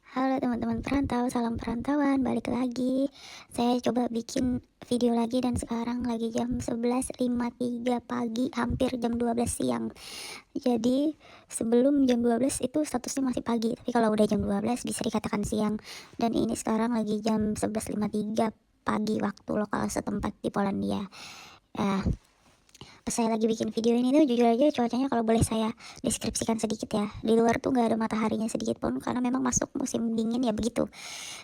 Halo teman-teman perantau, salam perantauan, balik lagi. Saya coba bikin video lagi dan sekarang lagi jam 11.53 pagi, hampir jam 12 siang. Jadi sebelum jam 12 itu statusnya masih pagi, tapi kalau udah jam 12 bisa dikatakan siang. Dan ini sekarang lagi jam 11.53 pagi waktu lokal setempat di Polandia. Ya, pas saya lagi bikin video ini tuh jujur aja cuacanya kalau boleh saya deskripsikan sedikit ya, di luar tuh nggak ada mataharinya sedikit pun karena memang masuk musim dingin ya begitu.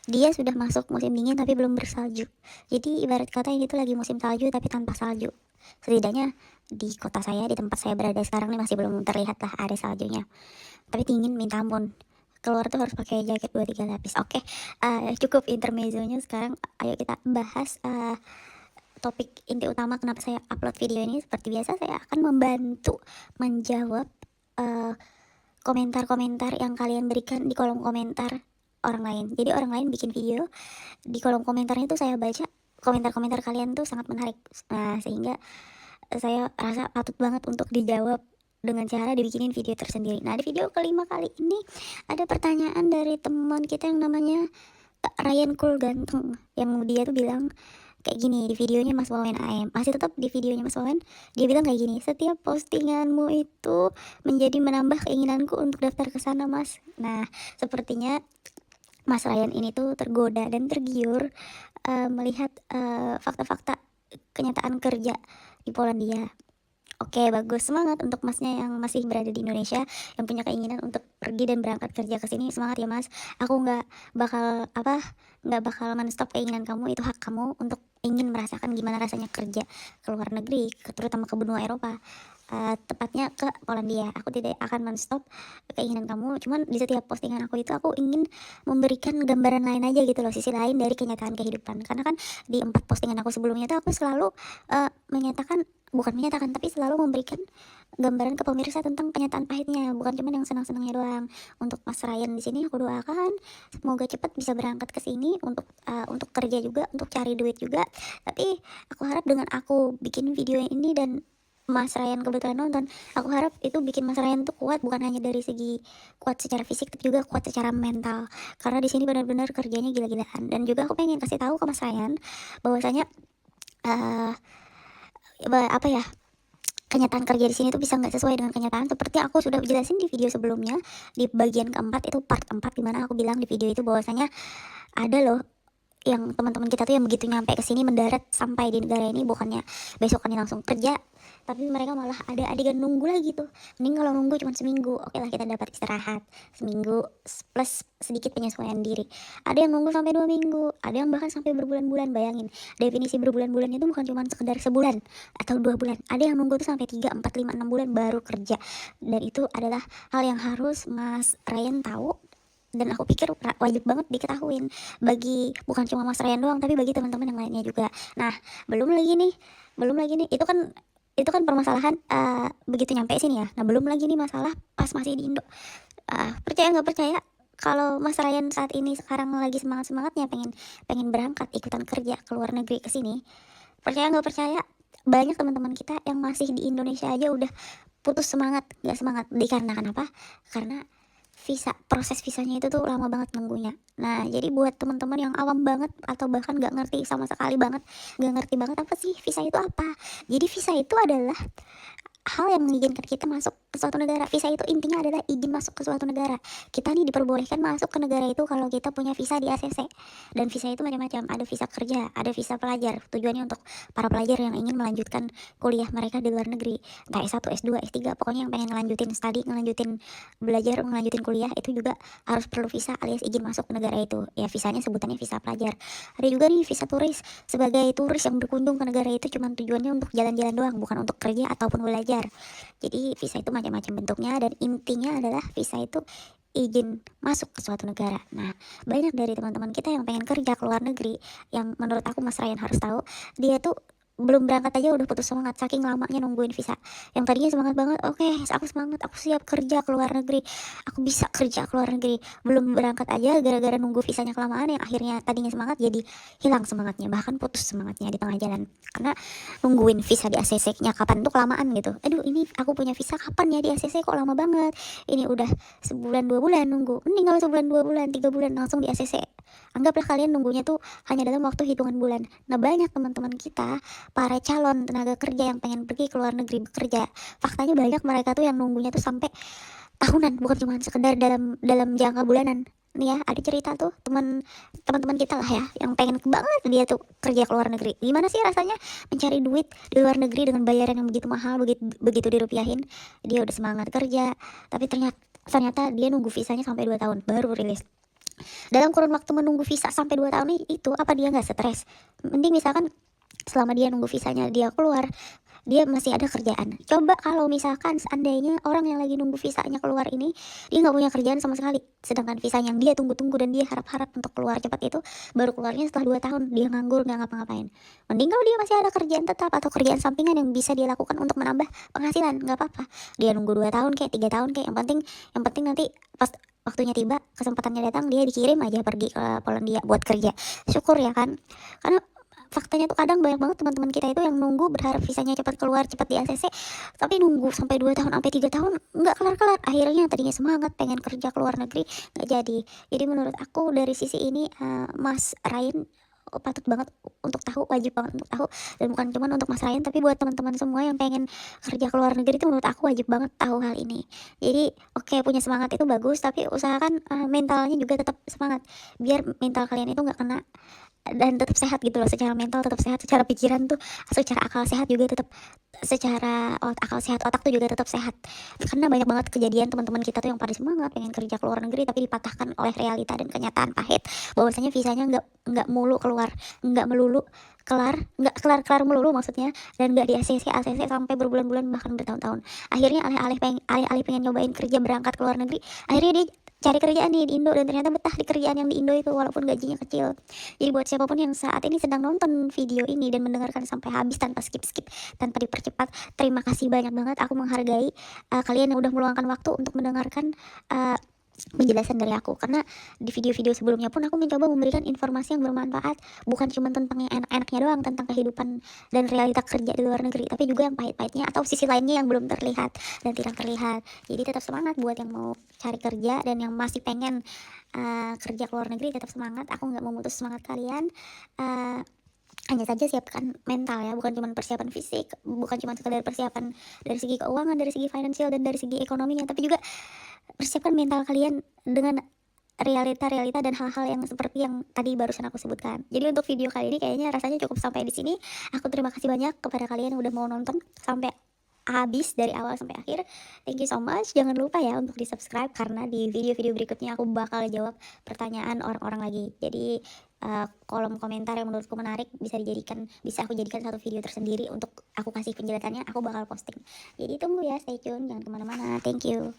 Dia sudah masuk musim dingin tapi belum bersalju. Jadi ibarat kata ini tuh lagi musim salju tapi tanpa salju. Setidaknya di kota saya, di tempat saya berada sekarang nih masih belum terlihat lah ada saljunya. Tapi dingin minta ampun. Keluar tuh harus pakai jaket 2-3 lapis. Oke, cukup intermezzonya. Sekarang ayo kita bahas topik inti utama kenapa saya upload video ini. Seperti biasa saya akan membantu menjawab eh, komentar-komentar yang kalian berikan di kolom komentar orang lain. Jadi orang lain bikin video, di kolom komentarnya tuh saya baca komentar-komentar kalian tuh sangat menarik. Nah, sehingga saya rasa patut banget untuk dijawab dengan cara dibikinin video tersendiri. Nah, di video kelima kali ini ada pertanyaan dari teman kita yang namanya Ryan Cool Ganteng, yang dia tuh bilang kayak gini di videonya Mas Wawan AM, masih tetap di videonya Mas Wawan. Dia bilang kayak gini, setiap postinganmu itu menjadi menambah keinginanku untuk daftar ke sana Mas. Nah, sepertinya Mas Ryan ini tuh tergoda dan tergiur melihat fakta-fakta kenyataan kerja di Polandia. Oke, bagus. Semangat untuk Masnya yang masih berada di Indonesia, yang punya keinginan untuk pergi dan berangkat kerja ke sini. Semangat ya, Mas. Aku nggak bakal menstop keinginan kamu. Itu hak kamu untuk ingin merasakan gimana rasanya kerja ke luar negeri, terutama ke benua Eropa. Tepatnya ke Polandia. Aku tidak akan menstop keinginan kamu. Cuman di setiap postingan aku itu aku ingin memberikan gambaran lain aja gitu loh, sisi lain dari kenyataan kehidupan. Karena kan di 4 postingan aku sebelumnya tuh aku selalu menyatakan, bukan menyatakan, tapi selalu memberikan gambaran ke pemirsa tentang kenyataan pahitnya, bukan cuma yang senang-senangnya doang. Untuk Mas Ryan di sini aku doakan semoga cepat bisa berangkat ke sini untuk kerja juga, untuk cari duit juga. Tapi aku harap dengan aku bikin video ini dan Mas Ryan kebetulan nonton, aku harap itu bikin Mas Ryan tuh kuat, bukan hanya dari segi kuat secara fisik tapi juga kuat secara mental. Karena di sini benar-benar kerjanya gila-gilaan. Dan juga aku pengen kasih tahu ke Mas Ryan bahwasanya eh apa ya, kenyataan kerja di sini tuh bisa nggak sesuai dengan kenyataan seperti aku sudah jelasin di video sebelumnya, di bagian keempat itu part 4, dimana aku bilang di video itu bahwasanya ada loh yang teman-teman kita tuh yang begitu nyampe ke sini mendarat sampai di negara ini bukannya besokannya langsung kerja, tapi mereka malah ada adegan nunggu lagi tuh. Mending kalau nunggu cuma seminggu, oke lah kita dapat istirahat seminggu plus sedikit penyesuaian diri. Ada yang nunggu sampai 2 minggu, ada yang bahkan sampai berbulan-bulan. Bayangin, definisi berbulan-bulan itu bukan cuma sekedar sebulan atau 2 bulan, ada yang nunggu tuh sampai 3, 4, 5, 6 bulan baru kerja. Dan itu adalah hal yang harus Mas Ryan tahu, dan aku pikir wajib banget diketahuin bagi bukan cuma Mas Ryan doang tapi bagi teman-teman yang lainnya juga. Nah, belum lagi nih itu kan permasalahan begitu nyampe sini ya. Nah, belum lagi nih masalah pas masih di Indo. Percaya nggak percaya, kalau Mas Ryan saat ini sekarang lagi semangat-semangatnya pengen pengen berangkat ikutan kerja ke luar negeri ke sini, percaya nggak percaya, banyak teman-teman kita yang masih di Indonesia aja udah putus semangat, nggak semangat. Dikarenakan apa? Karena proses visanya itu tuh lama banget nunggunya. Nah, jadi buat teman-teman yang awam banget atau bahkan nggak ngerti sama sekali banget, nggak ngerti banget apa sih visa itu apa. Jadi visa itu adalah hal yang mengizinkan kita masuk ke suatu negara. Visa itu intinya adalah izin masuk ke suatu negara. Kita nih diperbolehkan masuk ke negara itu kalau kita punya visa di ACC. Dan visa itu macam-macam. Ada visa kerja, ada visa pelajar. Tujuannya untuk para pelajar yang ingin melanjutkan kuliah mereka di luar negeri. Entah S1, S2, S3, pokoknya yang pengen ngelanjutin studi, ngelanjutin belajar, ngelanjutin kuliah itu juga harus perlu visa alias izin masuk ke negara itu. Ya visanya sebutannya visa pelajar. Ada juga nih visa turis. Sebagai turis yang berkunjung ke negara itu cuma tujuannya untuk jalan-jalan doang, bukan untuk kerja ataupun belajar. Jadi visa itu macam-macam bentuknya dan intinya adalah visa itu izin masuk ke suatu negara. Nah, banyak dari teman-teman kita yang pengen kerja ke luar negeri, yang menurut aku Mas Ryan harus tahu, dia tuh belum berangkat aja udah putus semangat saking lamanya nungguin visa. Yang tadinya semangat banget, oke aku semangat, aku siap kerja ke luar negeri, aku bisa kerja ke luar negeri. Belum berangkat aja gara-gara nunggu visanya kelamaan, yang akhirnya tadinya semangat jadi hilang semangatnya, bahkan putus semangatnya di tengah jalan karena nungguin visa di ACC-nya kapan tuh kelamaan gitu. Aduh, ini aku punya visa kapan ya di ACC, kok lama banget, ini udah sebulan 2 bulan nunggu. Mending kalau sebulan 2 bulan 3 bulan langsung di ACC. Anggaplah kalian nunggunya tuh hanya dalam waktu hitungan bulan. Nah, banyak teman-teman kita, para calon tenaga kerja yang pengen pergi ke luar negeri bekerja, faktanya banyak mereka tuh yang nunggunya tuh sampai tahunan, bukan cuma sekedar dalam dalam jangka bulanan. Nih ya, ada cerita tuh teman-teman kita lah ya yang pengen banget dia tuh kerja ke luar negeri. Gimana sih rasanya mencari duit di luar negeri dengan bayaran yang begitu mahal, begitu begitu dirupiahin. Dia udah semangat kerja, tapi ternyata dia nunggu visanya sampai 2 tahun baru rilis. Dalam kurun waktu menunggu visa sampai 2 tahun itu, apa dia nggak stres? Mending misalkan selama dia nunggu visanya dia keluar, dia masih ada kerjaan. Coba kalau misalkan seandainya orang yang lagi nunggu visanya keluar ini, dia nggak punya kerjaan sama sekali, sedangkan visanya yang dia tunggu-tunggu dan dia harap-harap untuk keluar cepat itu baru keluarnya setelah 2 tahun, dia nganggur nggak ngapa-ngapain. Mending kalau dia masih ada kerjaan tetap atau kerjaan sampingan yang bisa dia lakukan untuk menambah penghasilan, nggak apa-apa. Dia nunggu 2 tahun kayak 3 tahun kayak, yang penting nanti pas waktunya tiba, kesempatannya datang, dia dikirim aja pergi ke Polandia buat kerja. Syukur ya kan, karena faktanya tuh kadang banyak banget teman-teman kita itu yang nunggu berharap visanya cepat keluar, cepat di ACC, tapi nunggu sampai 2 tahun sampai 3 tahun nggak kelar-kelar. Akhirnya tadinya semangat pengen kerja ke luar negeri nggak jadi. Jadi menurut aku dari sisi ini, Mas Ryan, patut banget untuk tahu, wajib banget untuk tahu. Dan bukan cuma untuk Mas Ryan, tapi buat teman-teman semua yang pengen kerja ke luar negeri itu menurut aku wajib banget tahu hal ini. Jadi oke, punya semangat itu bagus, tapi usahakan mentalnya juga tetap semangat, biar mental kalian itu nggak kena dan tetap sehat gitu loh, secara mental tetap sehat, secara pikiran tuh, secara akal sehat juga tetap, secara akal sehat otak tuh juga tetap sehat. Karena banyak banget kejadian teman-teman kita tuh yang pada semangat pengen kerja ke luar negeri tapi dipatahkan oleh realita dan kenyataan pahit, bahwasanya visanya nggak mulu keluar, nggak melulu kelar, nggak kelar-kelar melulu maksudnya, dan nggak di ACC sampai berbulan-bulan bahkan bertahun-tahun. Akhirnya alih-alih pengen nyobain kerja berangkat ke luar negeri, akhirnya dia cari kerjaan nih di Indo dan ternyata betah di kerjaan yang di Indo itu walaupun gajinya kecil. Jadi buat siapapun yang saat ini sedang nonton video ini dan mendengarkan sampai habis tanpa skip-skip, tanpa dipercepat, terima kasih banyak banget. Aku menghargai kalian yang udah meluangkan waktu untuk mendengarkan uh, penjelasan dari aku, karena di video-video sebelumnya pun aku mencoba memberikan informasi yang bermanfaat, bukan cuma tentang yang enak-enaknya doang, tentang kehidupan dan realita kerja di luar negeri, tapi juga yang pahit-pahitnya atau sisi lainnya yang belum terlihat dan tidak terlihat. Jadi tetap semangat buat yang mau cari kerja dan yang masih pengen kerja ke luar negeri, tetap semangat. Aku nggak memutus semangat kalian. uh, Hanya saja siapkan mental ya, bukan cuma persiapan fisik, bukan cuma sekedar persiapan dari segi keuangan, dari segi finansial dan dari segi ekonominya, tapi juga persiapkan mental kalian dengan realita-realita dan hal-hal yang seperti yang tadi barusan aku sebutkan. Jadi untuk video kali ini kayaknya rasanya cukup sampai di sini. Aku terima kasih banyak kepada kalian yang udah mau nonton sampai habis dari awal sampai akhir. Thank you so much. Jangan lupa ya untuk di-subscribe karena di video-video berikutnya aku bakal jawab pertanyaan orang-orang lagi. Jadi kolom komentar yang menurutku menarik bisa aku jadikan satu video tersendiri untuk aku kasih penjelasannya, aku bakal posting. Jadi tunggu ya, stay tune, jangan kemana-mana. Thank you.